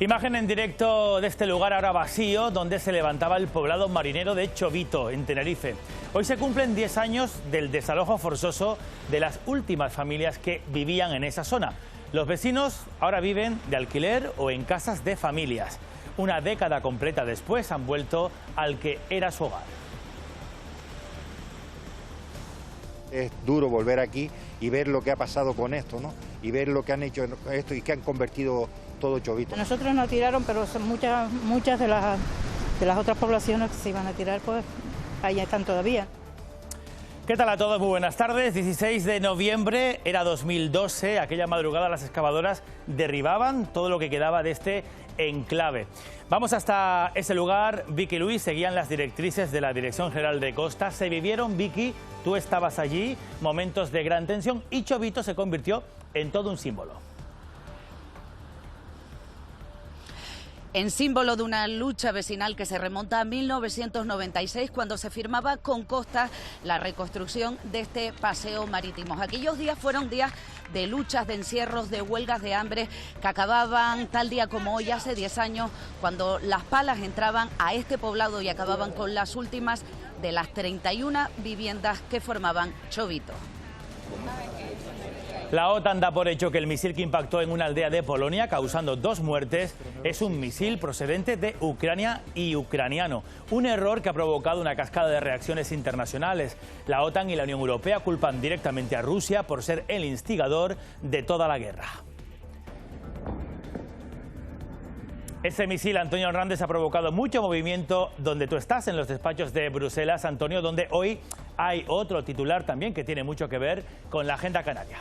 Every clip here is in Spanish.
Imagen en directo de este lugar ahora vacío, donde se levantaba el poblado marinero de Chovito, en Tenerife. Hoy se cumplen 10 años del desalojo forzoso de las últimas familias que vivían en esa zona. Los vecinos ahora viven de alquiler o en casas de familias. Una década completa después han vuelto al que era su hogar. Es duro volver aquí y ver lo que ha pasado con esto, ¿no? Y ver lo que han hecho esto y que han convertido todo Chovito. Nosotros nos tiraron, pero muchas de las otras poblaciones que se iban a tirar, pues ahí están todavía. ¿Qué tal a todos? Muy buenas tardes. 16 de noviembre, era 2012. Aquella madrugada las excavadoras derribaban todo lo que quedaba de este enclave. Vamos hasta ese lugar. Vicky y Luis seguían las directrices de la Dirección General de Costas. Se vivieron, Vicky, tú estabas allí, momentos de gran tensión y Chovito se convirtió en todo un símbolo. En símbolo de una lucha vecinal que se remonta a 1996, cuando se firmaba con Costas la reconstrucción de este paseo marítimo. Aquellos días fueron días de luchas, de encierros, de huelgas de hambre que acababan tal día como hoy, hace 10 años, cuando las palas entraban a este poblado y acababan con las últimas de las 31 viviendas que formaban Chovito. La OTAN da por hecho que el misil que impactó en una aldea de Polonia, causando 2 muertes, es un misil procedente de Ucrania y ucraniano. Un error que ha provocado una cascada de reacciones internacionales. La OTAN y la Unión Europea culpan directamente a Rusia por ser el instigador de toda la guerra. Ese misil, Antonio Hernández, ha provocado mucho movimiento donde tú estás, en los despachos de Bruselas, Antonio, donde hoy hay otro titular también que tiene mucho que ver con la agenda canaria.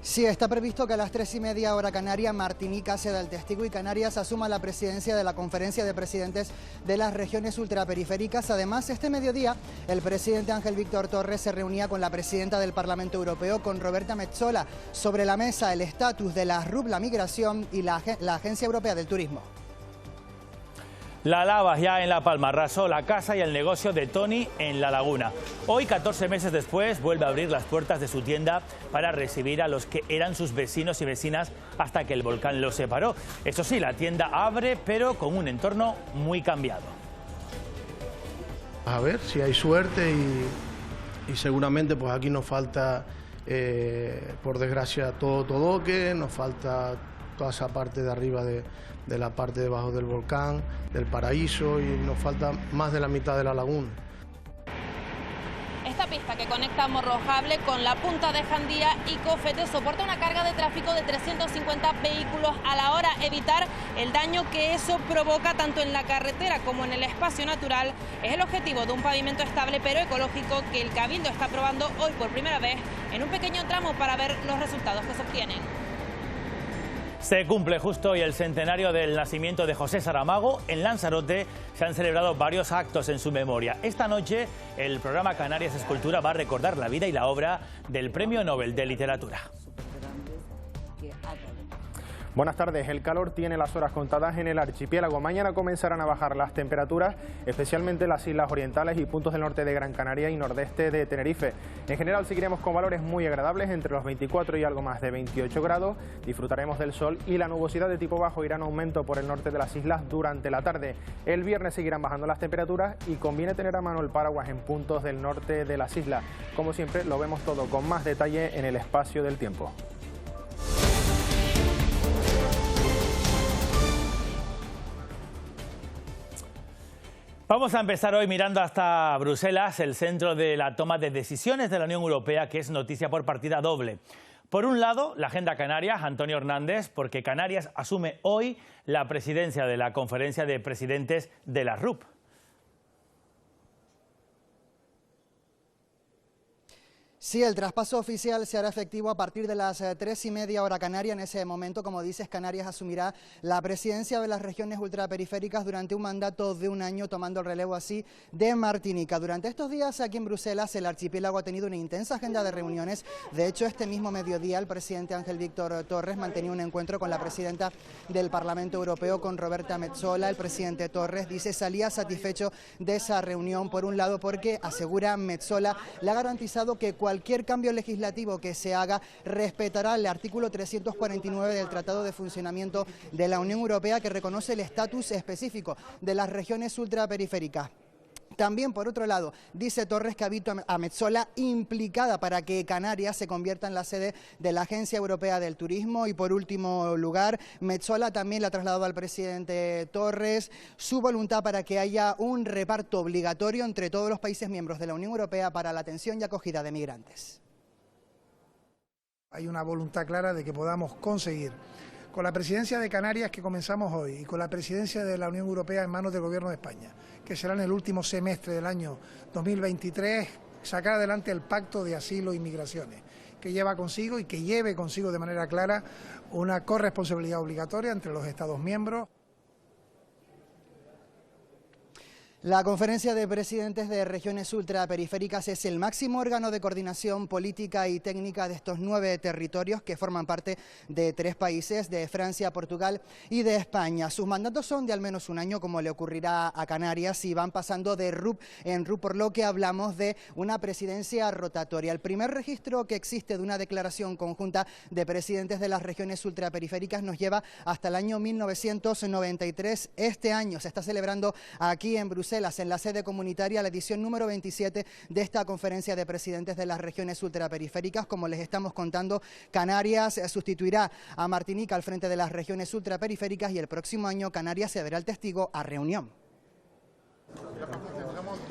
Sí, está previsto que a las 3:30 hora canaria, Martinica ceda el testigo y Canarias asuma la presidencia de la Conferencia de Presidentes de las Regiones Ultraperiféricas. Además, este mediodía, el presidente Ángel Víctor Torres se reunía con la presidenta del Parlamento Europeo, con Roberta Metsola, sobre la mesa el estatus de la RUP, la migración y la Agencia Europea del Turismo. La lava ya en La Palma arrasó la casa y el negocio de Tony en La Laguna. Hoy, 14 meses después, vuelve a abrir las puertas de su tienda para recibir a los que eran sus vecinos y vecinas hasta que el volcán los separó. Eso sí, la tienda abre, pero con un entorno muy cambiado. A ver si hay suerte y seguramente pues aquí nos falta, por desgracia, todo que nos falta toda esa parte de arriba de la parte debajo del volcán, del paraíso, y nos falta más de la mitad de la laguna. Esta pista que conecta Morrojable con la punta de Jandía y Cofete soporta una carga de tráfico de 350 vehículos a la hora. Evitar el daño que eso provoca tanto en la carretera como en el espacio natural es el objetivo de un pavimento estable pero ecológico que el Cabildo está aprobando hoy por primera vez en un pequeño tramo para ver los resultados que se obtienen. Se cumple justo hoy el centenario del nacimiento de José Saramago. En Lanzarote se han celebrado varios actos en su memoria. Esta noche el programa Canarias Escultura va a recordar la vida y la obra del Premio Nobel de Literatura. Buenas tardes. El calor tiene las horas contadas en el archipiélago. Mañana comenzarán a bajar las temperaturas, especialmente en las islas orientales y puntos del norte de Gran Canaria y nordeste de Tenerife. En general seguiremos con valores muy agradables, entre los 24 y algo más de 28 grados. Disfrutaremos del sol y la nubosidad de tipo bajo irá en aumento por el norte de las islas durante la tarde. El viernes seguirán bajando las temperaturas y conviene tener a mano el paraguas en puntos del norte de las islas. Como siempre, lo vemos todo con más detalle en el espacio del tiempo. Vamos a empezar hoy mirando hasta Bruselas, el centro de la toma de decisiones de la Unión Europea, que es noticia por partida doble. Por un lado, la agenda canaria, Antonio Hernández, porque Canarias asume hoy la presidencia de la Conferencia de Presidentes de la RUP. Sí, el traspaso oficial se hará efectivo a partir de las 3:30 hora canaria. En ese momento, como dices, Canarias asumirá la presidencia de las regiones ultraperiféricas durante un mandato de un año, tomando el relevo así de Martinica. Durante estos días aquí en Bruselas, el archipiélago ha tenido una intensa agenda de reuniones. De hecho, este mismo mediodía, el presidente Ángel Víctor Torres mantenía un encuentro con la presidenta del Parlamento Europeo, con Roberta Metsola. El presidente Torres dice salía satisfecho de esa reunión, por un lado porque, asegura Metsola, le ha garantizado que cualquier cualquier cambio legislativo que se haga respetará el artículo 349 del Tratado de Funcionamiento de la Unión Europea, que reconoce el estatus específico de las regiones ultraperiféricas. También, por otro lado, dice Torres que ha visto a Metsola implicada para que Canarias se convierta en la sede de la Agencia Europea del Turismo. Y por último lugar, Metsola también le ha trasladado al presidente Torres su voluntad para que haya un reparto obligatorio entre todos los países miembros de la Unión Europea para la atención y acogida de migrantes. Hay una voluntad clara de que podamos conseguir, con la presidencia de Canarias que comenzamos hoy y con la presidencia de la Unión Europea en manos del Gobierno de España, que será en el último semestre del año 2023, sacar adelante el Pacto de Asilo y Migraciones, que lleva consigo y que lleve consigo de manera clara una corresponsabilidad obligatoria entre los Estados miembros. La Conferencia de Presidentes de Regiones Ultraperiféricas es el máximo órgano de coordinación política y técnica de estos 9 territorios que forman parte de 3 países, de Francia, Portugal y de España. Sus mandatos son de al menos un año, como le ocurrirá a Canarias, y van pasando de RUP en RUP, por lo que hablamos de una presidencia rotatoria. El primer registro que existe de una declaración conjunta de presidentes de las regiones ultraperiféricas nos lleva hasta el año 1993. Este año se está celebrando aquí en Bruselas, en la sede comunitaria, la edición número 27 de esta conferencia de presidentes de las regiones ultraperiféricas. Como les estamos contando, Canarias sustituirá a Martinica al frente de las regiones ultraperiféricas y el próximo año Canarias se verá el testigo a reunión.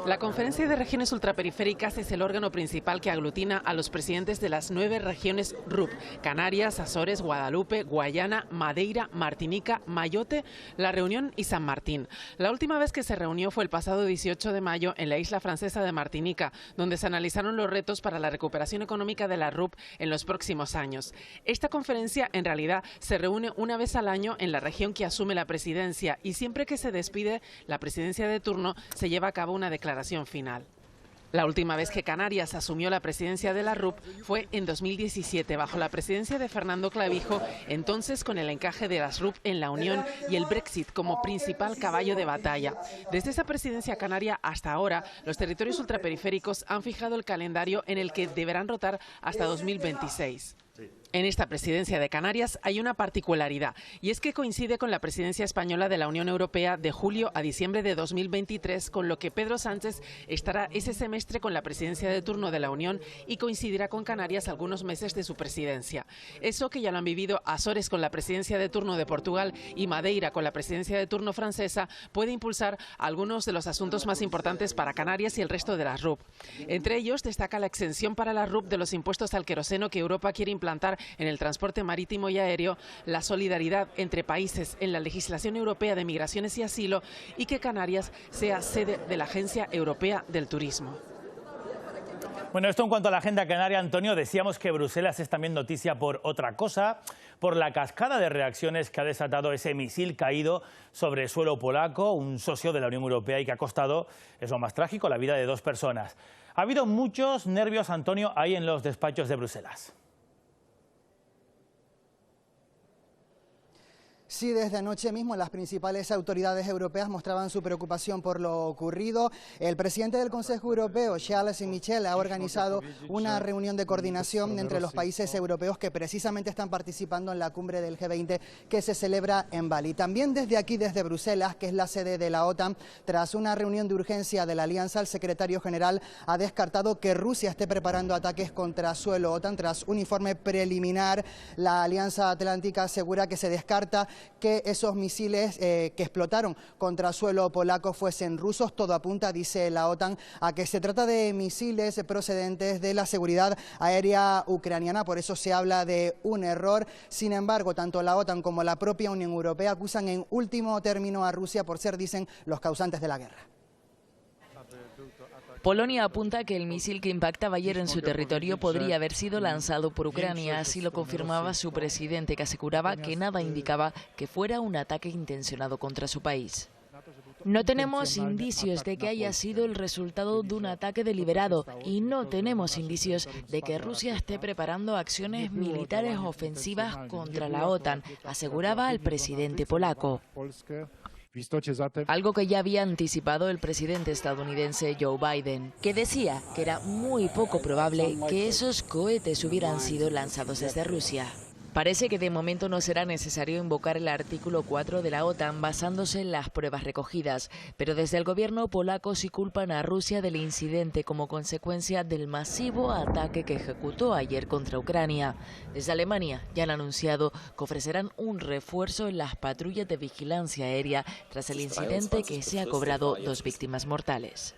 La Conferencia de Regiones Ultraperiféricas es el órgano principal que aglutina a los presidentes de las 9 regiones RUP: Canarias, Azores, Guadalupe, Guayana, Madeira, Martinica, Mayotte, La Reunión y San Martín. La última vez que se reunió fue el pasado 18 de mayo en la isla francesa de Martinica, donde se analizaron los retos para la recuperación económica de la RUP en los próximos años. Esta conferencia en realidad se reúne una vez al año en la región que asume la presidencia, y siempre que se despide la presidencia de turno se lleva a cabo una declaración final. La última vez que Canarias asumió la presidencia de la RUP fue en 2017, bajo la presidencia de Fernando Clavijo, entonces con el encaje de las RUP en la Unión y el Brexit como principal caballo de batalla. Desde esa presidencia canaria hasta ahora, los territorios ultraperiféricos han fijado el calendario en el que deberán rotar hasta 2026. En esta presidencia de Canarias hay una particularidad, y es que coincide con la presidencia española de la Unión Europea de julio a diciembre de 2023, con lo que Pedro Sánchez estará ese semestre con la presidencia de turno de la Unión y coincidirá con Canarias algunos meses de su presidencia. Eso, que ya lo han vivido Azores con la presidencia de turno de Portugal y Madeira con la presidencia de turno francesa, puede impulsar algunos de los asuntos más importantes para Canarias y el resto de las RUP. Entre ellos destaca la exención para la RUP de los impuestos al queroseno que Europa quiere implantar en el transporte marítimo y aéreo, la solidaridad entre países en la legislación europea de migraciones y asilo, y que Canarias sea sede de la Agencia Europea del Turismo. Bueno, esto en cuanto a la agenda canaria, Antonio. Decíamos que Bruselas es también noticia por otra cosa, por la cascada de reacciones que ha desatado ese misil caído sobre suelo polaco, un socio de la Unión Europea, y que ha costado, es lo más trágico, la vida de 2 personas. Ha habido muchos nervios, Antonio, ahí en los despachos de Bruselas. Sí, desde anoche mismo las principales autoridades europeas mostraban su preocupación por lo ocurrido. El presidente del Consejo Europeo, Charles Michel, ha organizado una reunión de coordinación entre los países europeos que precisamente están participando en la cumbre del G20 que se celebra en Bali. También desde aquí, desde Bruselas, que es la sede de la OTAN, tras una reunión de urgencia de la alianza, el secretario general ha descartado que Rusia esté preparando ataques contra suelo OTAN. Tras un informe preliminar, la Alianza Atlántica asegura que se descarta que esos misiles que explotaron contra suelo polaco fuesen rusos. Todo apunta, dice la OTAN, a que se trata de misiles procedentes de la seguridad aérea ucraniana. Por eso se habla de un error. Sin embargo, tanto la OTAN como la propia Unión Europea acusan en último término a Rusia por ser, dicen, los causantes de la guerra. Polonia apunta que el misil que impactaba ayer en su territorio podría haber sido lanzado por Ucrania, así lo confirmaba su presidente, que aseguraba que nada indicaba que fuera un ataque intencionado contra su país. No tenemos indicios de que haya sido el resultado de un ataque deliberado y no tenemos indicios de que Rusia esté preparando acciones militares ofensivas contra la OTAN, aseguraba el presidente polaco. Algo que ya había anticipado el presidente estadounidense Joe Biden, que decía que era muy poco probable que esos cohetes hubieran sido lanzados desde Rusia. Parece que de momento no será necesario invocar el artículo 4 de la OTAN basándose en las pruebas recogidas, pero desde el gobierno polaco sí culpan a Rusia del incidente como consecuencia del masivo ataque que ejecutó ayer contra Ucrania. Desde Alemania ya han anunciado que ofrecerán un refuerzo en las patrullas de vigilancia aérea tras el incidente que se ha cobrado 2 víctimas mortales.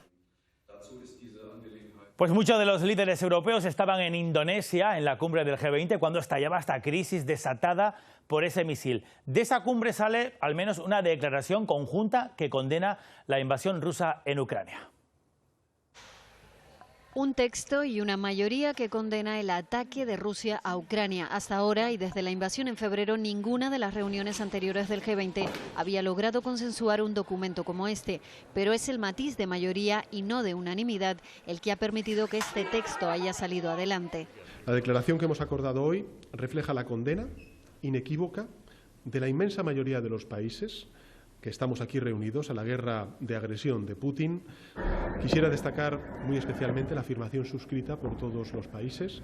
Pues muchos de los líderes europeos estaban en Indonesia, en la cumbre del G20, cuando estallaba esta crisis desatada por ese misil. De esa cumbre sale al menos una declaración conjunta que condena la invasión rusa en Ucrania. Un texto y una mayoría que condena el ataque de Rusia a Ucrania. Hasta ahora y desde la invasión en febrero, ninguna de las reuniones anteriores del G20 había logrado consensuar un documento como este. Pero es el matiz de mayoría y no de unanimidad el que ha permitido que este texto haya salido adelante. La declaración que hemos acordado hoy refleja la condena inequívoca de la inmensa mayoría de los países que estamos aquí reunidos a la guerra de agresión de Putin. Quisiera destacar muy especialmente la afirmación suscrita por todos los países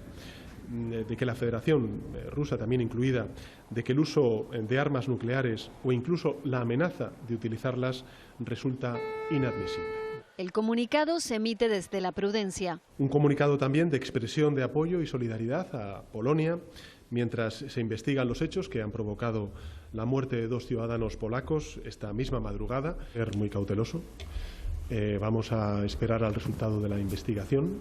de que la Federación Rusa, también incluida, de que el uso de armas nucleares o incluso la amenaza de utilizarlas resulta inadmisible. El comunicado se emite desde la prudencia. Un comunicado también de expresión de apoyo y solidaridad a Polonia, mientras se investigan los hechos que han provocado la muerte de 2 ciudadanos polacos esta misma madrugada. Ser muy cauteloso. Vamos a esperar al resultado de la investigación.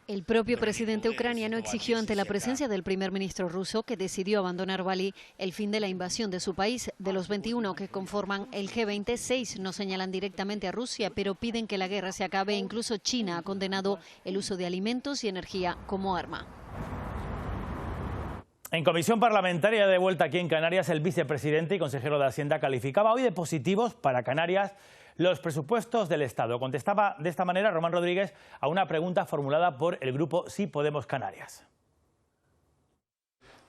El propio presidente ucraniano exigió ante la presencia del primer ministro ruso, que decidió abandonar Bali, el fin de la invasión de su país. De los 21 que conforman el G20, 6 no señalan directamente a Rusia, pero piden que la guerra se acabe. Incluso China ha condenado el uso de alimentos y energía como arma. En comisión parlamentaria de vuelta aquí en Canarias, el vicepresidente y consejero de Hacienda calificaba hoy de positivos para Canarias los presupuestos del Estado. Contestaba de esta manera Román Rodríguez a una pregunta formulada por el grupo Sí Podemos Canarias.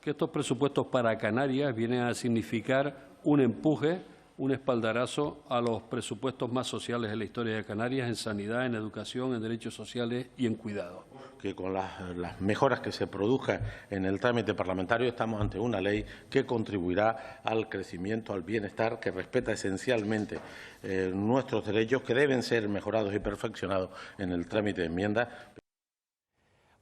Que estos presupuestos para Canarias vienen a significar un empuje, un espaldarazo a los presupuestos más sociales en la historia de Canarias, en sanidad, en educación, en derechos sociales y en cuidado. Que con las mejoras que se produzcan en el trámite parlamentario estamos ante una ley que contribuirá al crecimiento, al bienestar, que respeta esencialmente nuestros derechos, que deben ser mejorados y perfeccionados en el trámite de enmiendas.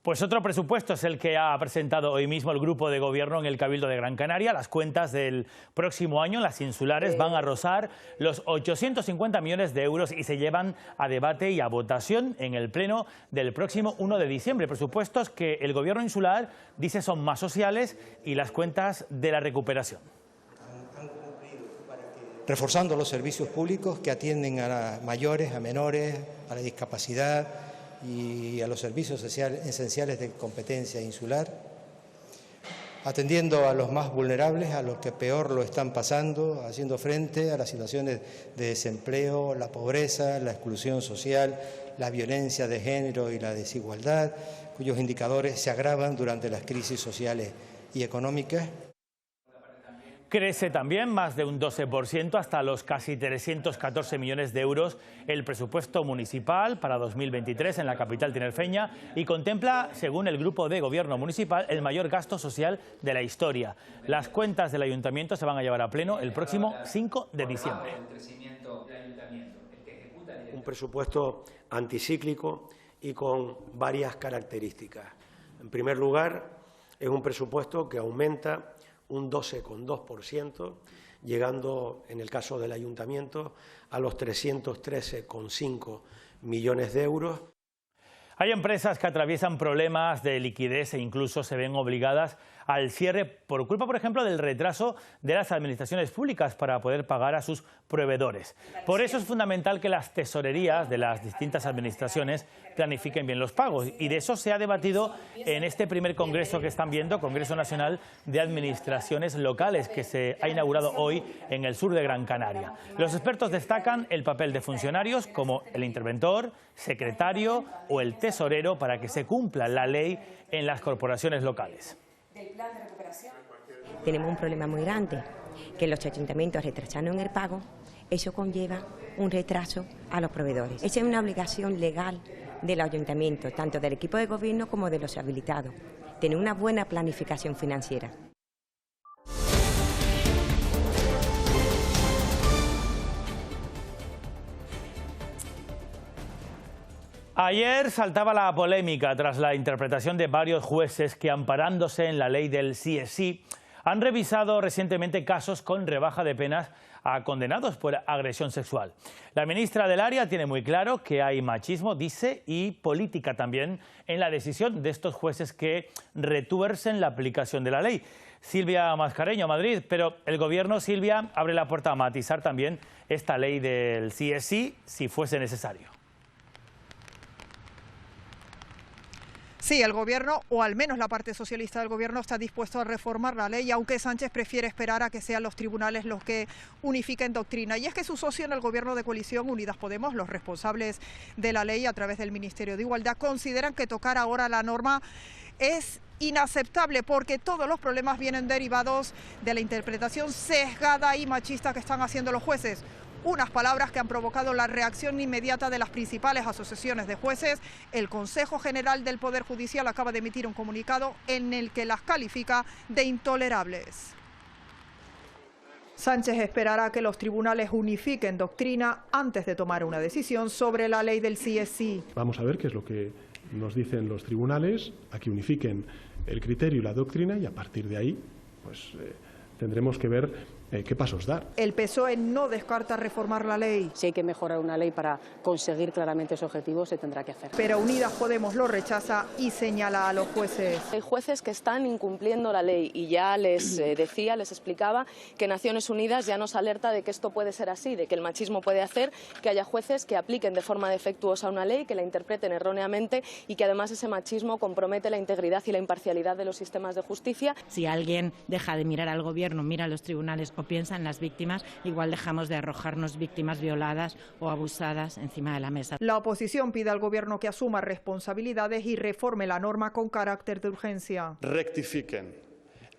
Pues otro presupuesto es el que ha presentado hoy mismo el Grupo de Gobierno en el Cabildo de Gran Canaria. Las cuentas del próximo año, las insulares, van a rozar los 850 millones de euros y se llevan a debate y a votación en el Pleno del próximo 1 de diciembre. Presupuestos que el Gobierno insular dice son más sociales y las cuentas de la recuperación. Reforzando los servicios públicos que atienden a mayores, a menores, a la discapacidad y a los servicios esenciales de competencia insular, atendiendo a los más vulnerables, a los que peor lo están pasando, haciendo frente a las situaciones de desempleo, la pobreza, la exclusión social, la violencia de género y la desigualdad, cuyos indicadores se agravan durante las crisis sociales y económicas. Crece también más de un 12% hasta los casi 314 millones de euros el presupuesto municipal para 2023 en la capital tinerfeña y contempla, según el Grupo de Gobierno municipal, el mayor gasto social de la historia. Las cuentas del ayuntamiento se van a llevar a pleno el próximo 5 de diciembre. Un presupuesto anticíclico y con varias características. En primer lugar, es un presupuesto que aumenta un 12,2%, llegando, en el caso del ayuntamiento, a los 313,5 millones de euros. Hay empresas que atraviesan problemas de liquidez e incluso se ven obligadas al cierre por culpa, por ejemplo, del retraso de las administraciones públicas para poder pagar a sus proveedores. Por eso es fundamental que las tesorerías de las distintas administraciones planifiquen bien los pagos y de eso se ha debatido en este primer congreso que están viendo, Congreso Nacional de Administraciones Locales, que se ha inaugurado hoy en el sur de Gran Canaria. Los expertos destacan el papel de funcionarios como el interventor, secretario o el tesorero para que se cumpla la ley en las corporaciones locales. Tenemos un problema muy grande, que los ayuntamientos retrasaron el pago eso conlleva un retraso a los proveedores. Esa es una obligación legal del ayuntamiento, tanto del equipo de gobierno como de los habilitados, tener una buena planificación financiera. Ayer saltaba la polémica tras la interpretación de varios jueces que, amparándose en la ley del sí es sí, han revisado recientemente casos con rebaja de penas a condenados por agresión sexual. La ministra del área tiene muy claro que hay machismo, dice, y política también en la decisión de estos jueces que retuercen la aplicación de la ley. Silvia Mascareño, Madrid, pero el Gobierno, Silvia, abre la puerta a matizar también esta ley del sí es sí, si fuese necesario. Sí, el Gobierno, o al menos la parte socialista del Gobierno, está dispuesto a reformar la ley, aunque Sánchez prefiere esperar a que sean los tribunales los que unifiquen doctrina. Y es que su socio en el Gobierno de coalición, Unidas Podemos, los responsables de la ley a través del Ministerio de Igualdad, consideran que tocar ahora la norma es inaceptable porque todos los problemas vienen derivados de la interpretación sesgada y machista que están haciendo los jueces. Unas palabras que han provocado la reacción inmediata de las principales asociaciones de jueces. El Consejo General del Poder Judicial acaba de emitir un comunicado en el que las califica de intolerables. Sánchez esperará que los tribunales unifiquen doctrina antes de tomar una decisión sobre la ley del sí es sí. Vamos a ver qué es lo que nos dicen los tribunales, a que unifiquen el criterio y la doctrina, y a partir de ahí pues tendremos que ver qué pasos dar. El PSOE no descarta reformar la ley. Si hay que mejorar una ley para conseguir claramente ese objetivo, se tendrá que hacer. Pero Unidas Podemos lo rechaza y señala a los jueces. Hay jueces que están incumpliendo la ley y ya les les explicaba que Naciones Unidas ya nos alerta de que esto puede ser así, de que el machismo puede hacer que haya jueces que apliquen de forma defectuosa una ley, que la interpreten erróneamente y que además ese machismo compromete la integridad y la imparcialidad de los sistemas de justicia. Si alguien deja de mirar al Gobierno, mira a los tribunales o piensa en las víctimas, igual dejamos de arrojarnos víctimas violadas o abusadas encima de la mesa. La oposición pide al Gobierno que asuma responsabilidades y reforme la norma con carácter de urgencia. Rectifiquen.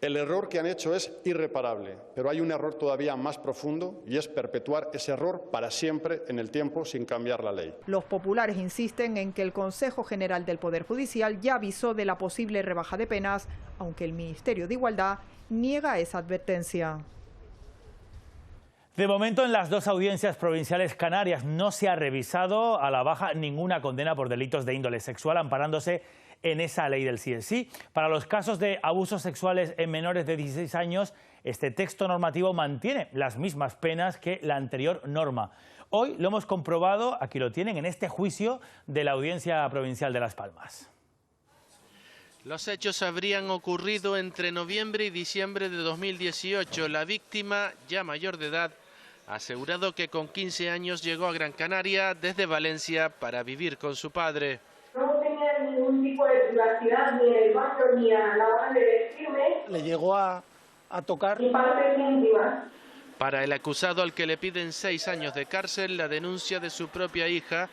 El error que han hecho es irreparable, pero hay un error todavía más profundo y es perpetuar ese error para siempre en el tiempo sin cambiar la ley. Los populares insisten en que el Consejo General del Poder Judicial ya avisó de la posible rebaja de penas, aunque el Ministerio de Igualdad niega esa advertencia. De momento, en las dos audiencias provinciales canarias no se ha revisado a la baja ninguna condena por delitos de índole sexual, amparándose en esa ley del sí es sí. Para los casos de abusos sexuales en menores de 16 años, este texto normativo mantiene las mismas penas que la anterior norma. Hoy lo hemos comprobado, aquí lo tienen, en este juicio de la Audiencia Provincial de Las Palmas. Los hechos habrían ocurrido entre noviembre y diciembre de 2018. La víctima, ya mayor de edad, ha asegurado que con 15 años llegó a Gran Canaria desde Valencia para vivir con su padre. No tenía ningún tipo de privacidad ni en el baño ni a la hora de vestirme. ¿Le llegó a tocar? Y partes íntimas. Para el acusado, al que le piden 6 años de cárcel, la denuncia de su propia hija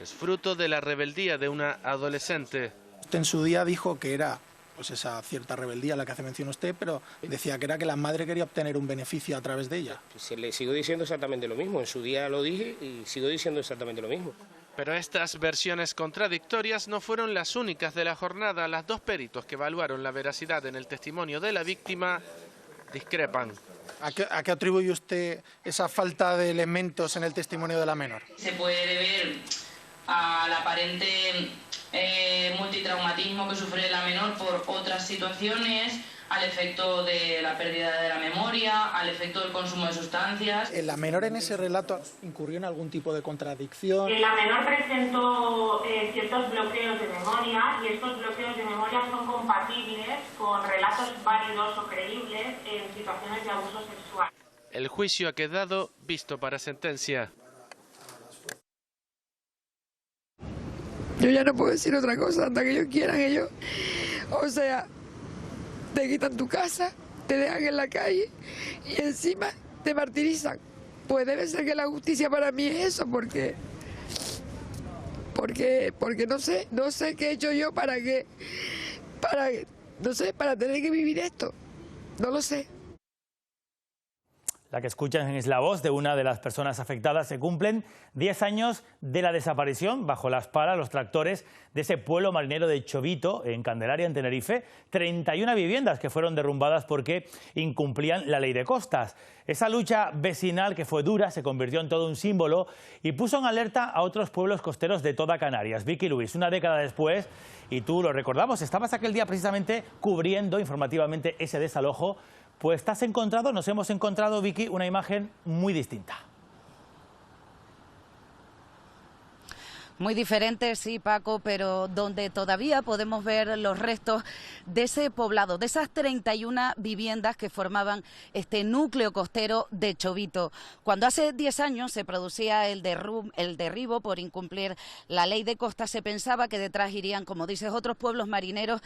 es fruto de la rebeldía de una adolescente. Usted en su día dijo que era pues esa cierta rebeldía a la que hace mención usted, pero decía que era que la madre quería obtener un beneficio a través de ella. Pues le sigo diciendo exactamente lo mismo. En su día lo dije y sigo diciendo exactamente lo mismo. Pero estas versiones contradictorias no fueron las únicas de la jornada. Las dos peritos que evaluaron la veracidad en el testimonio de la víctima discrepan. ¿A qué atribuye usted esa falta de elementos en el testimonio de la menor? Se puede ver al aparente multitraumatismo que sufre la menor por otras situaciones, al efecto de la pérdida de la memoria, al efecto del consumo de sustancias. ¿La menor en ese relato incurrió en algún tipo de contradicción? La menor presentó ciertos bloqueos de memoria y estos bloqueos de memoria son compatibles con relatos válidos o creíbles en situaciones de abuso sexual. El juicio ha quedado visto para sentencia. Yo ya no puedo decir otra cosa hasta que ellos quieran ellos. O sea, te quitan tu casa, te dejan en la calle y encima te martirizan. Pues debe ser que la justicia para mí es eso, porque no sé qué he hecho yo para tener que vivir esto. No lo sé. La que escuchan es la voz de una de las personas afectadas. Se cumplen 10 años de la desaparición, bajo las palas, los tractores de ese pueblo marinero de Chovito, en Candelaria, en Tenerife. 31 viviendas que fueron derrumbadas porque incumplían la ley de costas. Esa lucha vecinal, que fue dura, se convirtió en todo un símbolo y puso en alerta a otros pueblos costeros de toda Canarias. Vicky Luis, una década después, y tú lo recordamos, estabas aquel día precisamente cubriendo informativamente ese desalojo. Pues nos hemos encontrado, Vicky, una imagen muy distinta. Muy diferente, sí, Paco, pero donde todavía podemos ver los restos de ese poblado, de esas 31 viviendas que formaban este núcleo costero de Chovito. Cuando hace 10 años se producía el derribo por incumplir la ley de costa, se pensaba que detrás irían, como dices, otros pueblos marineros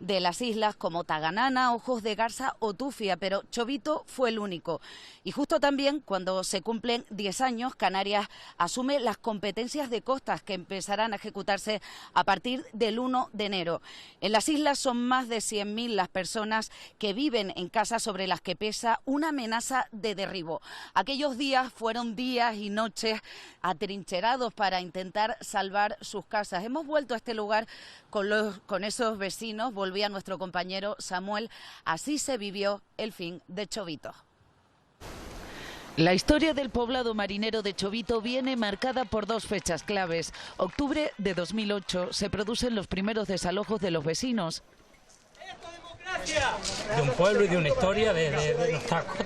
de las islas como Taganana, Ojos de Garza o Tufia, pero Chovito fue el único. Y justo también cuando se cumplen 10 años, Canarias asume las competencias de costas que empezarán a ejecutarse a partir del 1 de enero. En las islas son más de 100.000 las personas que viven en casas sobre las que pesa una amenaza de derribo. Aquellos días fueron días y noches atrincherados para intentar salvar sus casas. Hemos vuelto a este lugar con esos vecinos, volvía nuestro compañero Samuel. Así se vivió el fin de Chovito. La historia del poblado marinero de Chovito viene marcada por dos fechas claves. Octubre de 2008 se producen los primeros desalojos de los vecinos. De un pueblo y de una historia de nuestra costa.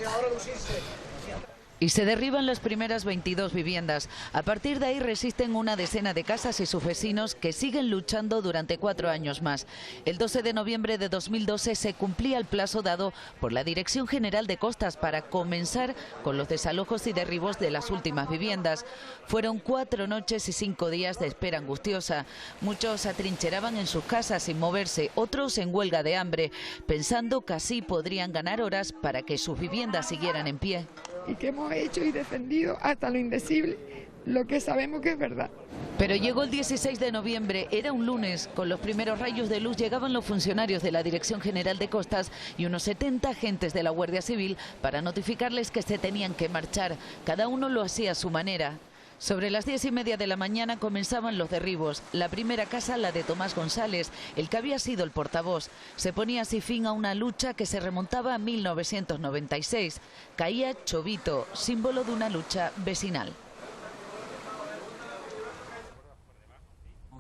Y se derriban las primeras 22 viviendas. A partir de ahí resisten una decena de casas y sus vecinos que siguen luchando durante 4 años más. El 12 de noviembre de 2012 se cumplía el plazo dado por la Dirección General de Costas para comenzar con los desalojos y derribos de las últimas viviendas. Fueron 4 noches y 5 días de espera angustiosa. Muchos se atrincheraban en sus casas sin moverse, otros en huelga de hambre, pensando que así podrían ganar horas para que sus viviendas siguieran en pie. Y que hemos hecho y defendido hasta lo indecible lo que sabemos que es verdad. Pero llegó el 16 de noviembre, era un lunes. Con los primeros rayos de luz llegaban los funcionarios de la Dirección General de Costas y unos 70 agentes de la Guardia Civil para notificarles que se tenían que marchar. Cada uno lo hacía a su manera. Sobre las 10:30 de la mañana comenzaban los derribos. La primera casa, la de Tomás González, el que había sido el portavoz. Se ponía así fin a una lucha que se remontaba a 1996. Caía Chovito, símbolo de una lucha vecinal.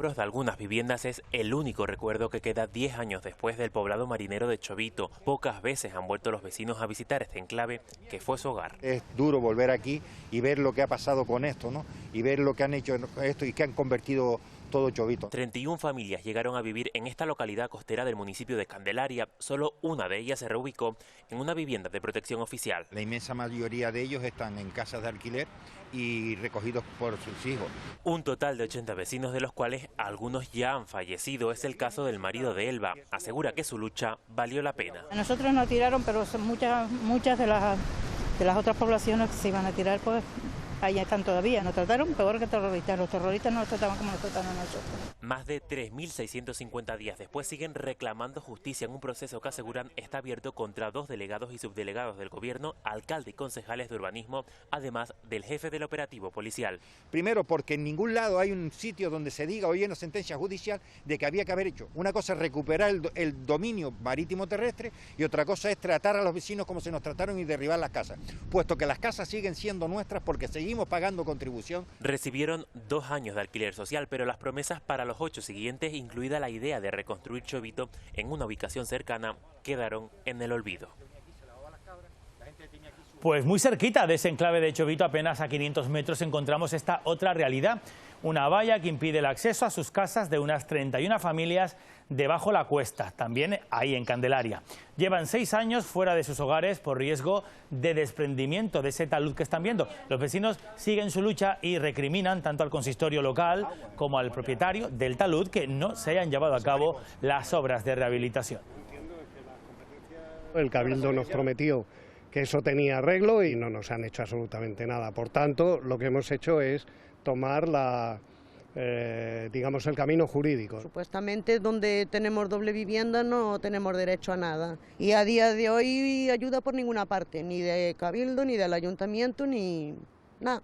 De algunas viviendas es el único recuerdo que queda 10 años después del poblado marinero de Chovito. Pocas veces han vuelto los vecinos a visitar este enclave que fue su hogar. Es duro volver aquí y ver lo que ha pasado con esto, ¿no? Y ver lo que han hecho esto y que han convertido todo Chovito. 31 familias llegaron a vivir en esta localidad costera del municipio de Candelaria. Solo una de ellas se reubicó en una vivienda de protección oficial. La inmensa mayoría de ellos están en casas de alquiler y recogidos por sus hijos. Un total de 80 vecinos, de los cuales algunos ya han fallecido. Es el caso del marido de Elba. Asegura que su lucha valió la pena. A nosotros nos tiraron, pero son muchas de las otras poblaciones que se iban a tirar, pues ahí están todavía. Nos trataron peor que terroristas. Los terroristas no nos trataban como nos tratan a nosotros. Más de 3.650 días después siguen reclamando justicia en un proceso que aseguran está abierto contra 2 delegados y subdelegados del gobierno, alcalde y concejales de urbanismo, además del jefe del operativo policial. Primero, porque en ningún lado hay un sitio donde se diga o hay una sentencia judicial de que había que haber hecho. Una cosa es recuperar el dominio marítimo terrestre y otra cosa es tratar a los vecinos como se nos trataron y derribar las casas, puesto que las casas siguen siendo nuestras porque seguimos pagando contribución. Recibieron 2 años de alquiler social, pero las promesas para los 8 siguientes, incluida la idea de reconstruir Chovito en una ubicación cercana, quedaron en el olvido. Pues muy cerquita de ese enclave de Chovito, apenas a 500 metros, encontramos esta otra realidad. Una valla que impide el acceso a sus casas de unas 31 familias debajo la cuesta, también ahí en Candelaria. Llevan 6 años fuera de sus hogares por riesgo de desprendimiento de ese talud que están viendo. Los vecinos siguen su lucha y recriminan tanto al consistorio local como al propietario del talud que no se hayan llevado a cabo las obras de rehabilitación. El Cabildo nos prometió que eso tenía arreglo y no nos han hecho absolutamente nada. Por tanto, lo que hemos hecho es tomar la digamos, el camino jurídico. Supuestamente donde tenemos doble vivienda no tenemos derecho a nada. Y a día de hoy ayuda por ninguna parte, ni de Cabildo, ni del Ayuntamiento, ni nada.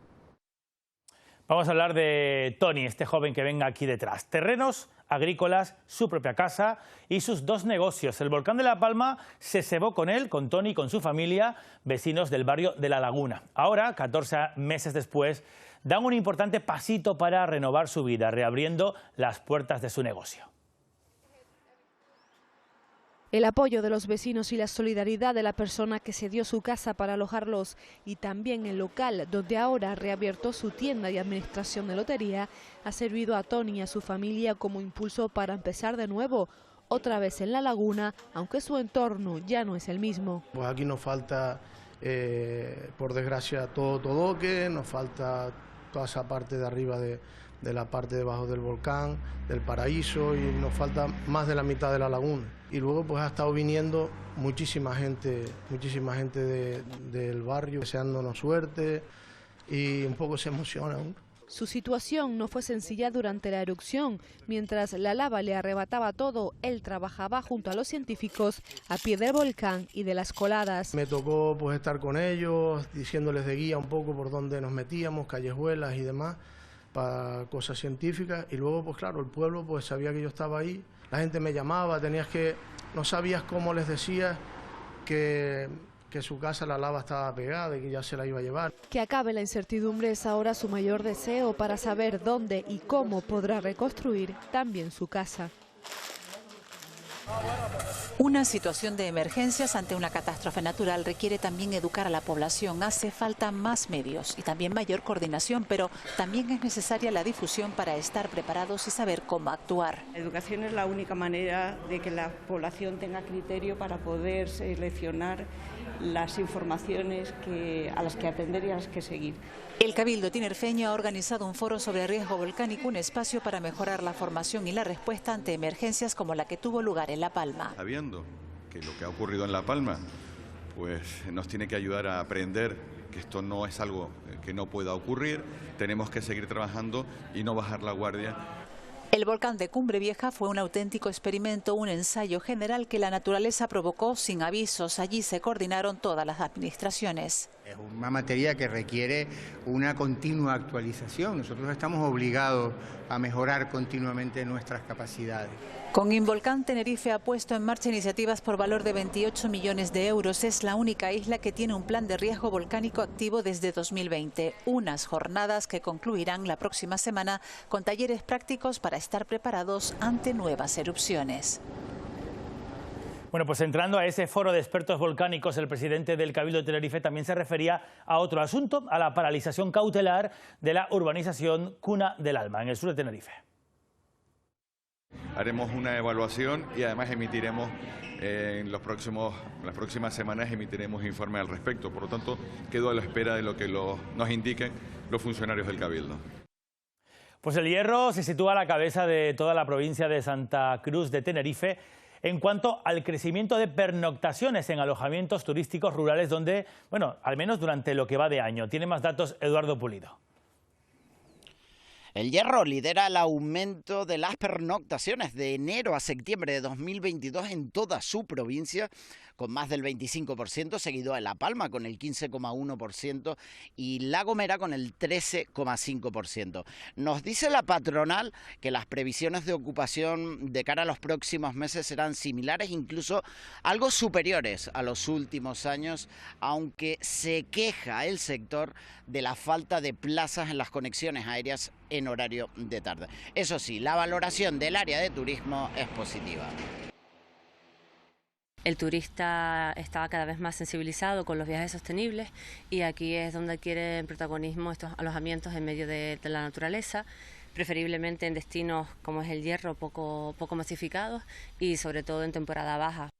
Vamos a hablar de Tony, este joven que venga aquí detrás. Terrenos agrícolas, su propia casa y sus dos negocios. El volcán de La Palma se cebó con él, con Tony y con su familia, vecinos del barrio de La Laguna. Ahora, 14 meses después, dan un importante pasito para renovar su vida, reabriendo las puertas de su negocio. El apoyo de los vecinos y la solidaridad de la persona que cedió su casa para alojarlos y también el local donde ahora ha reabierto su tienda y administración de lotería ha servido a Tony y a su familia como impulso para empezar de nuevo, otra vez en La Laguna, aunque su entorno ya no es el mismo. Pues aquí nos falta, por desgracia, todo Todoque, nos falta toda esa parte de arriba de la parte de abajo del volcán, del paraíso, y nos falta más de la mitad de La Laguna. Y luego pues ha estado viniendo muchísima gente del barrio deseándonos suerte y un poco se emociona aún. Su situación no fue sencilla durante la erupción. Mientras la lava le arrebataba todo, él trabajaba junto a los científicos a pie del volcán y de las coladas. Me tocó pues estar con ellos, diciéndoles de guía un poco por dónde nos metíamos, callejuelas y demás, para cosas científicas. Y luego pues claro, el pueblo pues sabía que yo estaba ahí, la gente me llamaba, no sabías cómo les decías que su casa la lava estaba pegada y que ya se la iba a llevar. Que acabe la incertidumbre es ahora su mayor deseo para saber dónde y cómo podrá reconstruir también su casa. Una situación de emergencias ante una catástrofe natural requiere también educar a la población. Hace falta más medios y también mayor coordinación, pero también es necesaria la difusión para estar preparados y saber cómo actuar. La educación es la única manera de que la población tenga criterio para poder seleccionar las informaciones a las que atender y a las que seguir. El Cabildo tinerfeño ha organizado un foro sobre riesgo volcánico, un espacio para mejorar la formación y la respuesta ante emergencias como la que tuvo lugar en La Palma. Sabiendo que lo que ha ocurrido en La Palma pues nos tiene que ayudar a aprender que esto no es algo que no pueda ocurrir, tenemos que seguir trabajando y no bajar la guardia. El volcán de Cumbre Vieja fue un auténtico experimento, un ensayo general que la naturaleza provocó sin avisos. Allí se coordinaron todas las administraciones. Es una materia que requiere una continua actualización. Nosotros estamos obligados a mejorar continuamente nuestras capacidades. Con Involcán, Tenerife ha puesto en marcha iniciativas por valor de 28 millones de euros. Es la única isla que tiene un plan de riesgo volcánico activo desde 2020. Unas jornadas que concluirán la próxima semana con talleres prácticos para estar preparados ante nuevas erupciones. Bueno, pues entrando a ese foro de expertos volcánicos, el presidente del Cabildo de Tenerife también se refería a otro asunto, a la paralización cautelar de la urbanización Cuna del Alma, en el sur de Tenerife. Haremos una evaluación y además emitiremos en las próximas semanas emitiremos informe al respecto. Por lo tanto, quedo a la espera de lo que nos indiquen los funcionarios del Cabildo. Pues el Hierro se sitúa a la cabeza de toda la provincia de Santa Cruz de Tenerife en cuanto al crecimiento de pernoctaciones en alojamientos turísticos rurales donde, bueno, al menos durante lo que va de año. Tiene más datos Eduardo Pulido. El Hierro lidera el aumento de las pernoctaciones de enero a septiembre de 2022 en toda su provincia, con más del 25%, seguido de La Palma con el 15,1% y La Gomera con el 13,5%. Nos dice la patronal que las previsiones de ocupación de cara a los próximos meses serán similares, incluso algo superiores a los últimos años, aunque se queja el sector de la falta de plazas en las conexiones aéreas en horario de tarde. Eso sí, la valoración del área de turismo es positiva. El turista está cada vez más sensibilizado con los viajes sostenibles y aquí es donde adquieren protagonismo estos alojamientos en medio de la naturaleza, preferiblemente en destinos como es el Hierro, poco masificados y sobre todo en temporada baja.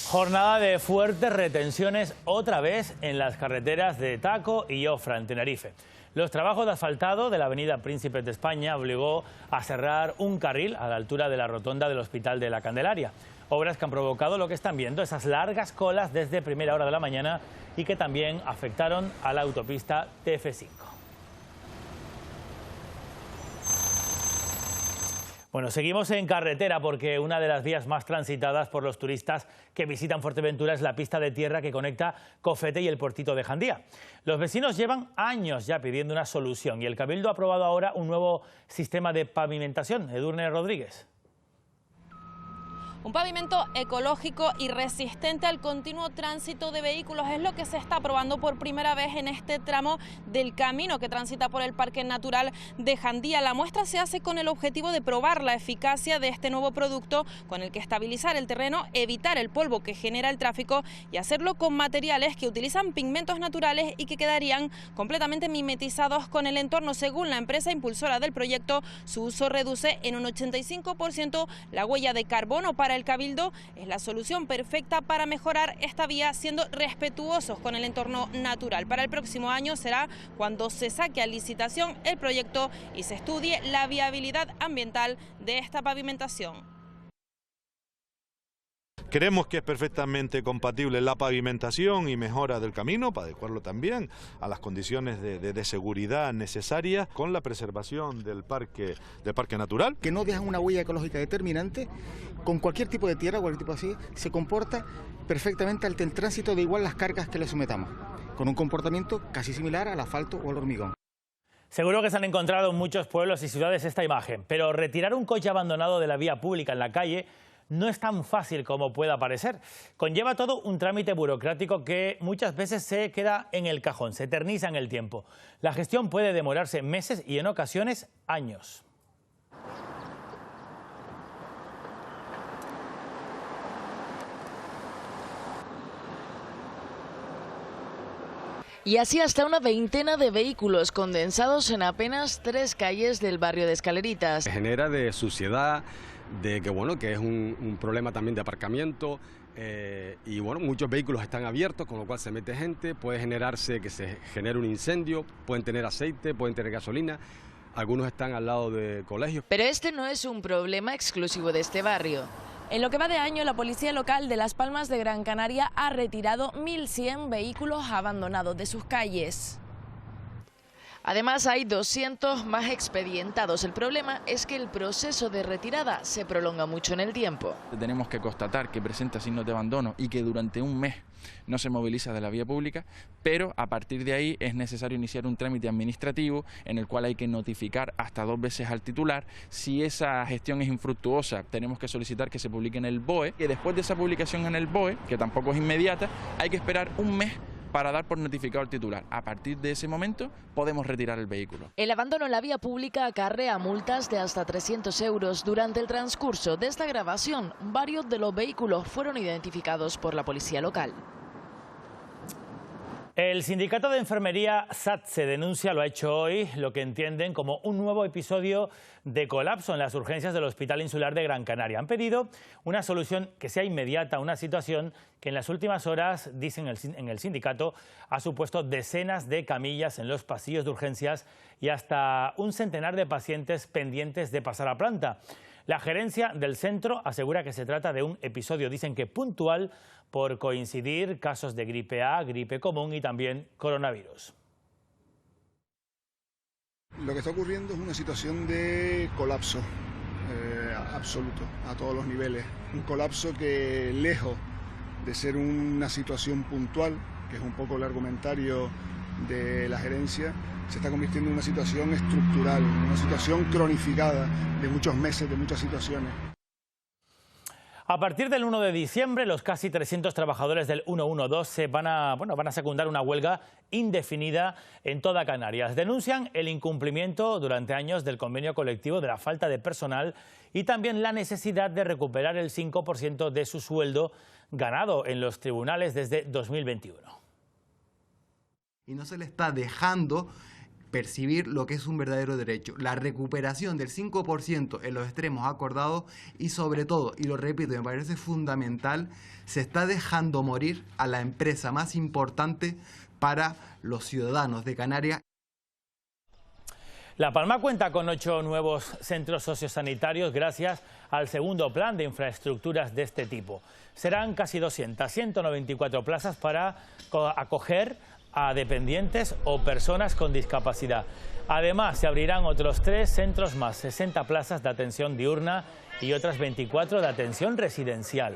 Jornada de fuertes retenciones otra vez en las carreteras de Taco y Jofra, en Tenerife. Los trabajos de asfaltado de la avenida Príncipes de España obligó a cerrar un carril a la altura de la rotonda del Hospital de la Candelaria. Obras que han provocado lo que están viendo, esas largas colas desde primera hora de la mañana y que también afectaron a la autopista TF5. Bueno, seguimos en carretera porque una de las vías más transitadas por los turistas que visitan Fuerteventura es la pista de tierra que conecta Cofete y el puertito de Jandía. Los vecinos llevan años ya pidiendo una solución y el Cabildo ha aprobado ahora un nuevo sistema de pavimentación. Edurne Rodríguez. Un pavimento ecológico y resistente al continuo tránsito de vehículos es lo que se está aprobando por primera vez en este tramo del camino que transita por el Parque Natural de Jandía. La muestra se hace con el objetivo de probar la eficacia de este nuevo producto con el que estabilizar el terreno, evitar el polvo que genera el tráfico y hacerlo con materiales que utilizan pigmentos naturales y que quedarían completamente mimetizados con el entorno. Según la empresa impulsora del proyecto, su uso reduce en un 85% la huella de carbono. Para el Cabildo es la solución perfecta para mejorar esta vía siendo respetuosos con el entorno natural. Para el próximo año será cuando se saque a licitación el proyecto y se estudie la viabilidad ambiental de esta pavimentación. Creemos que es perfectamente compatible la pavimentación y mejora del camino, para adecuarlo también a las condiciones de seguridad necesarias, con la preservación del parque natural. Que no dejan una huella ecológica determinante, con cualquier tipo de tierra, cualquier tipo así, se comporta perfectamente ante el tránsito de igual las cargas que le sometamos, con un comportamiento casi similar al asfalto o al hormigón. Seguro que se han encontrado en muchos pueblos y ciudades esta imagen, pero retirar un coche abandonado de la vía pública en la calle no es tan fácil como pueda parecer. Conlleva todo un trámite burocrático que muchas veces se queda en el cajón, se eterniza en el tiempo. La gestión puede demorarse meses y en ocasiones años. Y así hasta una veintena de vehículos condensados en apenas 3 calles del barrio de Escaleritas. Genera de suciedad, de que bueno, que es un problema también de aparcamiento y bueno, muchos vehículos están abiertos, con lo cual se mete gente, puede generarse que se genere un incendio, pueden tener aceite, pueden tener gasolina, algunos están al lado de colegios. Pero este no es un problema exclusivo de este barrio. En lo que va de año, la Policía Local de Las Palmas de Gran Canaria ha retirado 1.100 vehículos abandonados de sus calles. Además, hay 200 más expedientados. El problema es que el proceso de retirada se prolonga mucho en el tiempo. Tenemos que constatar que presenta signos de abandono y que durante un mes no se moviliza de la vía pública, pero a partir de ahí es necesario iniciar un trámite administrativo en el cual hay que notificar hasta 2 veces al titular. Si esa gestión es infructuosa, tenemos que solicitar que se publique en el BOE, y después de esa publicación en el BOE, que tampoco es inmediata, hay que esperar un mes para dar por notificado al titular. A partir de ese momento podemos retirar el vehículo. El abandono en la vía pública acarrea multas de hasta 300 euros. Durante el transcurso de esta grabación, varios de los vehículos fueron identificados por la policía local. El sindicato de enfermería SATSE denuncia, lo ha hecho hoy, lo que entienden como un nuevo episodio de colapso en las urgencias del Hospital Insular de Gran Canaria. Han pedido una solución que sea inmediata a una situación que en las últimas horas, dicen en el sindicato, ha supuesto decenas de camillas en los pasillos de urgencias y hasta un centenar de pacientes pendientes de pasar a planta. La gerencia del centro asegura que se trata de un episodio, dicen que puntual, por coincidir casos de gripe A, gripe común y también coronavirus. Lo que está ocurriendo es una situación de colapso absoluto a todos los niveles. Un colapso que, lejos de ser una situación puntual, que es un poco el argumentario de la gerencia, se está convirtiendo en una situación estructural, una situación cronificada de muchos meses, de muchas situaciones. A partir del 1 de diciembre, los casi 300 trabajadores del 112 van a secundar una huelga indefinida en toda Canarias. Denuncian el incumplimiento durante años del convenio colectivo, de la falta de personal y también la necesidad de recuperar el 5% de su sueldo ganado en los tribunales desde 2021. Y no se le está dejando percibir lo que es un verdadero derecho, la recuperación del 5% en los extremos acordados y sobre todo, y lo repito, me parece fundamental, se está dejando morir a la empresa más importante para los ciudadanos de Canarias. La Palma cuenta con 8 nuevos centros sociosanitarios gracias al segundo plan de infraestructuras de este tipo. Serán casi 200, 194 plazas para acoger a dependientes o personas con discapacidad. Además, se abrirán otros 3 centros más, 60 plazas de atención diurna y otras 24 de atención residencial.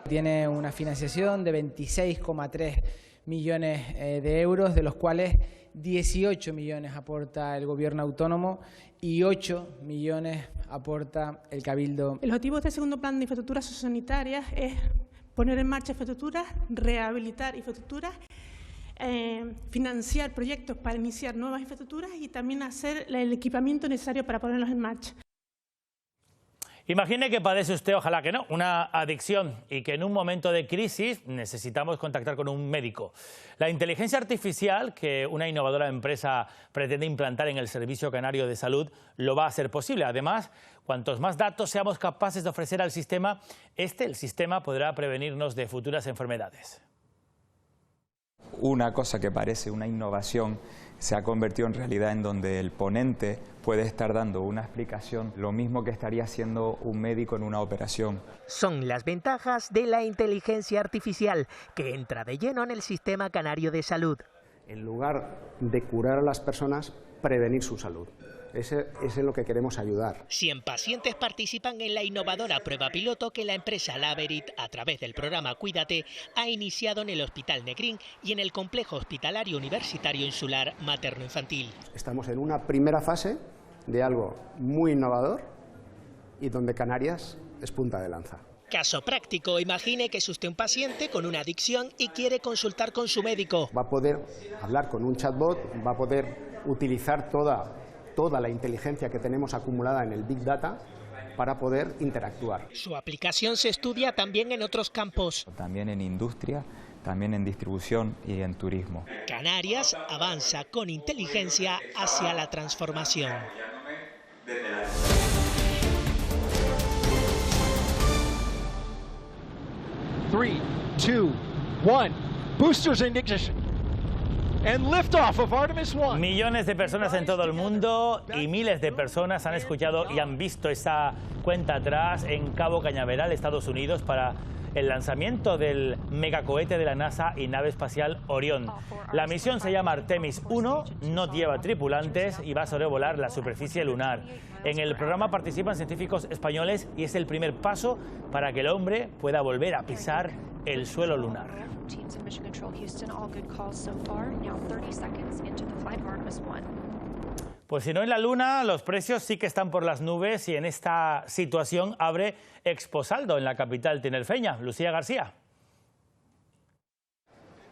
Tiene una financiación de 26,3 millones de euros, de los cuales 18 millones aporta el gobierno autónomo y 8 millones aporta el Cabildo. El objetivo de este segundo plan de infraestructuras sociosanitarias es poner en marcha infraestructuras, rehabilitar infraestructuras, financiar proyectos para iniciar nuevas infraestructuras y también hacer el equipamiento necesario para ponerlos en marcha. Imagine que padece usted, ojalá que no, una adicción y que en un momento de crisis necesitamos contactar con un médico. La inteligencia artificial que una innovadora empresa pretende implantar en el Servicio Canario de Salud lo va a hacer posible. Además, cuantos más datos seamos capaces de ofrecer al sistema, el sistema podrá prevenirnos de futuras enfermedades. Una cosa que parece una innovación se ha convertido en realidad en donde el ponente puede estar dando una explicación, lo mismo que estaría haciendo un médico en una operación. Son las ventajas de la inteligencia artificial, que entra de lleno en el Sistema Canario de Salud. En lugar de curar a las personas, prevenir su salud. Ese es lo que queremos ayudar. 100 pacientes participan en la innovadora prueba piloto que la empresa Laverit, a través del programa Cuídate, ha iniciado en el Hospital Negrín y en el Complejo Hospitalario Universitario Insular Materno-Infantil. Estamos en una primera fase de algo muy innovador y donde Canarias es punta de lanza. Caso práctico, imagine que es usted un paciente con una adicción y quiere consultar con su médico. Va a poder hablar con un chatbot, va a poder utilizar toda la inteligencia que tenemos acumulada en el Big Data para poder interactuar. Su aplicación se estudia también en otros campos. También en industria, también en distribución y en turismo. Canarias avanza con inteligencia hacia la transformación. 3, 2, 1. Boosters in ignition. And liftoff of Artemis 1. Millones de personas en todo el mundo y miles de personas han escuchado y han visto esa cuenta atrás en Cabo Cañaveral, Estados Unidos, para el lanzamiento del megacohete de la NASA y nave espacial Orión. La misión se llama Artemis 1, no lleva tripulantes y va a sobrevolar la superficie lunar. En el programa participan científicos españoles y es el primer paso para que el hombre pueda volver a pisar el suelo lunar. Pues si no en la Luna, los precios sí que están por las nubes y en esta situación abre Exposaldo en la capital tinerfeña. Lucía García.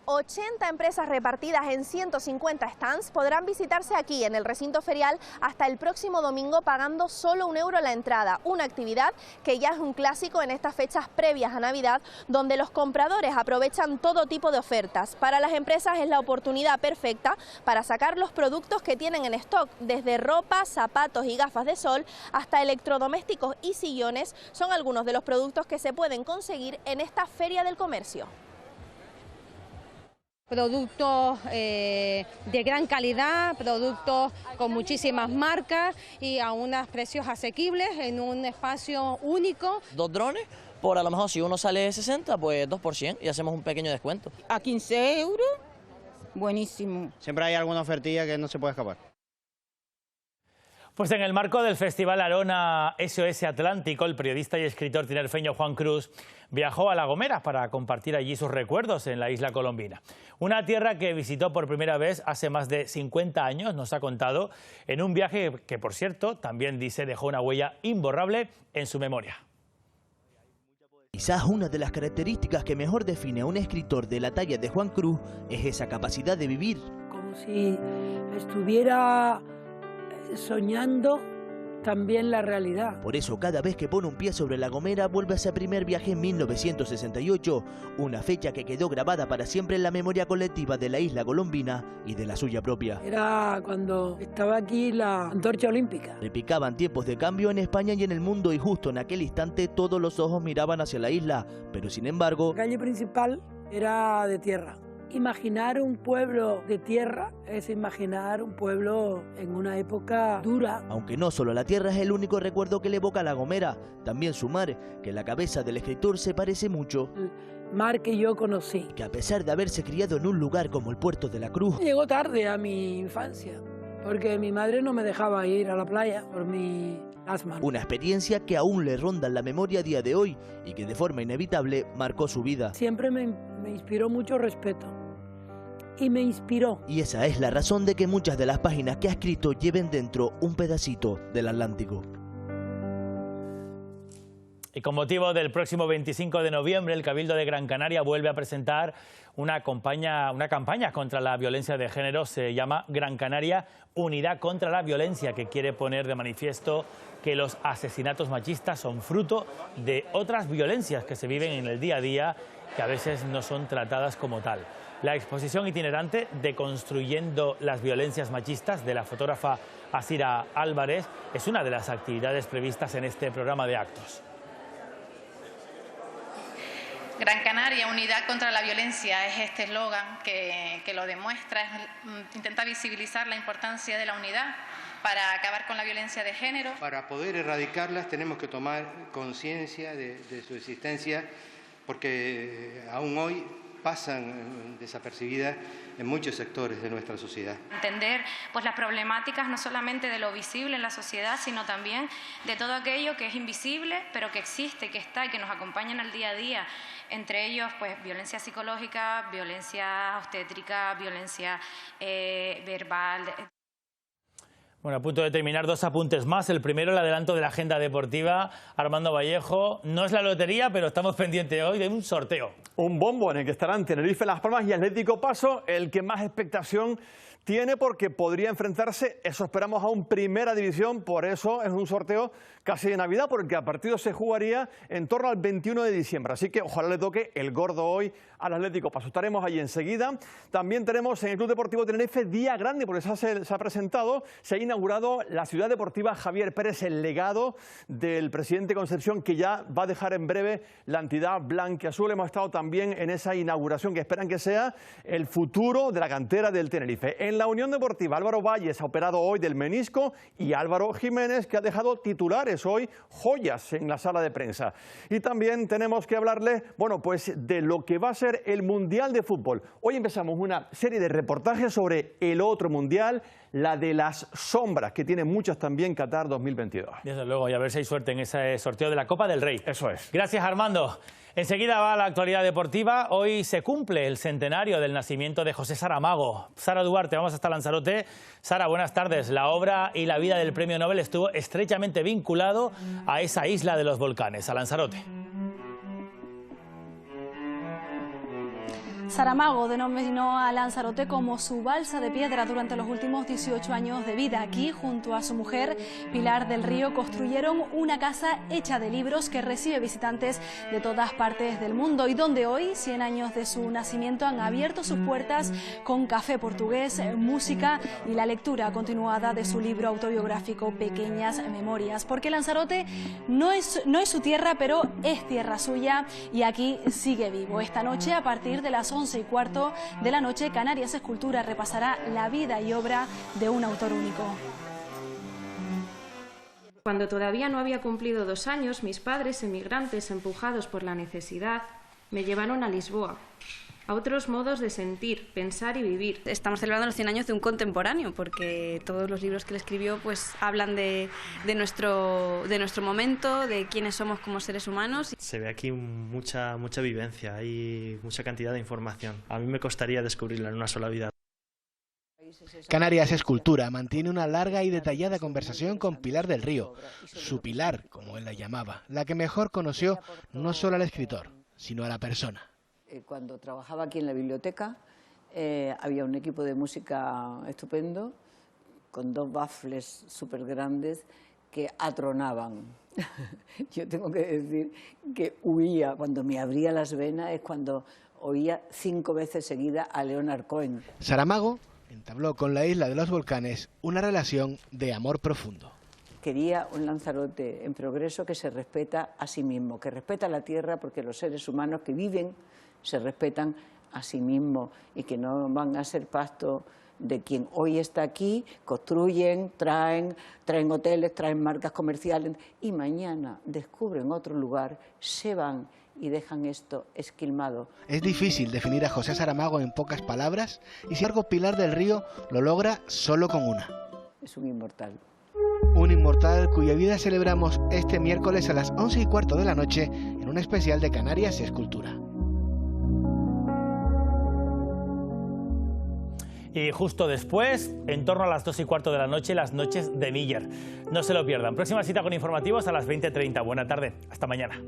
80 empresas repartidas en 150 stands podrán visitarse aquí en el recinto ferial hasta el próximo domingo pagando solo €1 la entrada, una actividad que ya es un clásico en estas fechas previas a Navidad, donde los compradores aprovechan todo tipo de ofertas. Para las empresas es la oportunidad perfecta para sacar los productos que tienen en stock, desde ropa, zapatos y gafas de sol hasta electrodomésticos y sillones, son algunos de los productos que se pueden conseguir en esta Feria del Comercio. Productos de gran calidad, productos con muchísimas marcas y a unos precios asequibles en un espacio único. 2 drones, por a lo mejor si uno sale 60, pues 2% y hacemos un pequeño descuento. A 15 €, buenísimo. Siempre hay alguna ofertilla que no se puede escapar. Pues en el marco del Festival Arona SOS Atlántico, el periodista y escritor tinerfeño Juan Cruz viajó a La Gomera para compartir allí sus recuerdos en la isla colombina. Una tierra que visitó por primera vez hace más de 50 años, nos ha contado, en un viaje que, por cierto, también dice dejó una huella imborrable en su memoria. Quizás una de las características que mejor define a un escritor de la talla de Juan Cruz es esa capacidad de vivir. Como si estuviera soñando también la realidad. Por eso cada vez que pone un pie sobre La Gomera vuelve a ese primer viaje en 1968, una fecha que quedó grabada para siempre en la memoria colectiva de la isla colombina y de la suya propia. Era cuando estaba aquí la antorcha olímpica. Repicaban tiempos de cambio en España y en el mundo y justo en aquel instante todos los ojos miraban hacia la isla, pero sin embargo... La calle principal era de tierra Imaginar un pueblo de tierra es imaginar un pueblo en una época dura. Aunque no solo la tierra es el único recuerdo que le evoca a La Gomera, también su mar, que en la cabeza del escritor se parece mucho. El mar que yo conocí. Que a pesar de haberse criado en un lugar como el Puerto de la Cruz... Llegó tarde a mi infancia, porque mi madre no me dejaba ir a la playa por mi asma. Una experiencia que aún le ronda en la memoria a día de hoy y que de forma inevitable marcó su vida. Siempre me inspiró mucho respeto. Y me inspiró. Y esa es la razón de que muchas de las páginas que ha escrito lleven dentro un pedacito del Atlántico. Y con motivo del próximo 25 de noviembre, el Cabildo de Gran Canaria vuelve a presentar una campaña contra la violencia de género. Se llama Gran Canaria Unidad contra la Violencia, que quiere poner de manifiesto que los asesinatos machistas son fruto de otras violencias que se viven en el día a día, que a veces no son tratadas como tal. La exposición itinerante Deconstruyendo las violencias machistas de la fotógrafa Asira Álvarez es una de las actividades previstas en este programa de actos. Gran Canaria, unidad contra la violencia, es este eslogan que lo demuestra, intenta visibilizar la importancia de la unidad para acabar con la violencia de género. Para poder erradicarlas tenemos que tomar conciencia de su existencia, porque aún hoy pasan desapercibidas en muchos sectores de nuestra sociedad. Entender pues las problemáticas no solamente de lo visible en la sociedad, sino también de todo aquello que es invisible, pero que existe, que está y que nos acompaña en el día a día. Entre ellos, pues violencia psicológica, violencia obstétrica, violencia verbal. Bueno, a punto de terminar, dos apuntes más. El primero, el adelanto de la agenda deportiva. Armando Vallejo, no es la lotería, pero estamos pendientes hoy de un sorteo. Un bombo en el que estarán Tenerife, Las Palmas y Atlético Paso, el que más expectación tiene porque podría enfrentarse, eso esperamos, a un Primera División. Por eso es un sorteo casi de Navidad, porque el partido se jugaría en torno al 21 de diciembre. Así que ojalá le toque el gordo hoy al Atlético Paso. Estaremos allí enseguida. También tenemos en el Club Deportivo Tenerife día grande, porque se ha presentado, se ha inaugurado la Ciudad Deportiva Javier Pérez, el legado del presidente Concepción, que ya va a dejar en breve la entidad blanquiazul. Hemos estado también en esa inauguración que esperan que sea el futuro de la cantera del Tenerife. En la Unión Deportiva, Álvaro Valles ha operado hoy del menisco y Álvaro Jiménez, que ha dejado titulares hoy, joyas en la sala de prensa. Y también tenemos que hablarles, bueno, pues de lo que va a ser el Mundial de Fútbol. Hoy empezamos una serie de reportajes sobre el otro Mundial, la de las sombras, que tiene muchas también Qatar 2022. Desde luego, y a ver si hay suerte en ese sorteo de la Copa del Rey. Eso es. Gracias, Armando. Enseguida va la actualidad deportiva. Hoy se cumple el centenario del nacimiento de José Saramago. Sara Duarte, vamos hasta Lanzarote. Sara, buenas tardes. La obra y la vida del premio Nobel estuvo estrechamente vinculado a esa isla de los volcanes, a Lanzarote. Saramago denominó a Lanzarote como su balsa de piedra durante los últimos 18 años de vida. Aquí, junto a su mujer, Pilar del Río, construyeron una casa hecha de libros que recibe visitantes de todas partes del mundo y donde hoy, 100 años de su nacimiento, han abierto sus puertas con café portugués, música y la lectura continuada de su libro autobiográfico Pequeñas Memorias. Porque Lanzarote no es su tierra, pero es tierra suya y aquí sigue vivo. Esta noche, a partir de las 11:15 de la noche, Canarias Escultura repasará la vida y obra de un autor único. Cuando todavía no había cumplido 2 años, mis padres, emigrantes empujados por la necesidad, me llevaron a Lisboa, a otros modos de sentir, pensar y vivir. Estamos celebrando los 100 años de un contemporáneo, porque todos los libros que él escribió pues hablan de nuestro momento, de quiénes somos como seres humanos. Se ve aquí mucha vivencia, hay mucha cantidad de información. A mí me costaría descubrirla en una sola vida. Canarias Escultura mantiene una larga y detallada conversación con Pilar del Río, su Pilar, como él la llamaba, la que mejor conoció no solo al escritor, sino a la persona. Cuando trabajaba aquí en la biblioteca había un equipo de música estupendo, con 2 baffles súper grandes que atronaban. Yo tengo que decir que huía, cuando me abría las venas es cuando oía 5 veces seguida a Leonard Cohen. Saramago entabló con la isla de los volcanes una relación de amor profundo. Quería un Lanzarote en progreso que se respeta a sí mismo, que respeta la tierra, porque los seres humanos que viven se respetan a sí mismos y que no van a ser pasto de quien hoy está aquí, construyen, traen hoteles, traen marcas comerciales y mañana descubren otro lugar, se van y dejan esto esquilmado. Es difícil definir a José Saramago en pocas palabras y sin embargo Pilar del Río lo logra solo con una. Es un inmortal. Un inmortal cuya vida celebramos este miércoles a las 11:15 de la noche en un especial de Canarias y Escultura. Y justo después, en torno a las 2:15 de la noche, las noches de Miller. No se lo pierdan. Próxima cita con informativos a las 20:30. Buena tarde. Hasta mañana.